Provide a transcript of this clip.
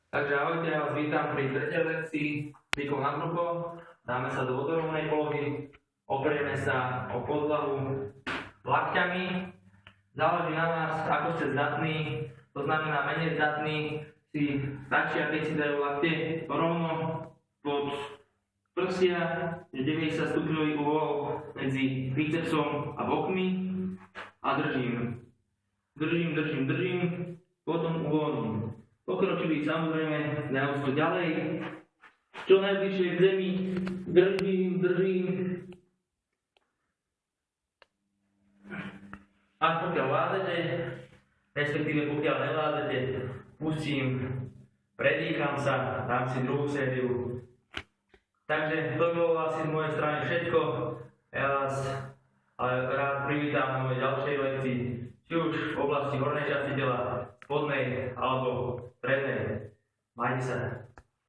Takže ahojte, ja vás vítam pri tretej lekcii cvikov na brucho. Dáme sa do vodorovnej polohy, operieme sa o podlahu lakťami. Záleží na vás, ako ste zdatní, to znamená menej zdatní si stačia, keď si dajú lakte rovno pod prsia, je 90 stupňový uhol medzi bicepsom a bokmi a držím, potom uvoľním. Pokročili samozrejme neústo ďalej, čo najbližšie k zemi, držím. Až pokiaľ vládzete, respektíve pokiaľ nevládzete, pustím, predýcham sa, dám si druhú sériu. Takže to by bolo asi z mojej strany všetko. Ja vás ale rád privítam na mojej ďalšej lekcii, či už v oblasti hornej časti tela, spodnej alebo prednej. Majte sa.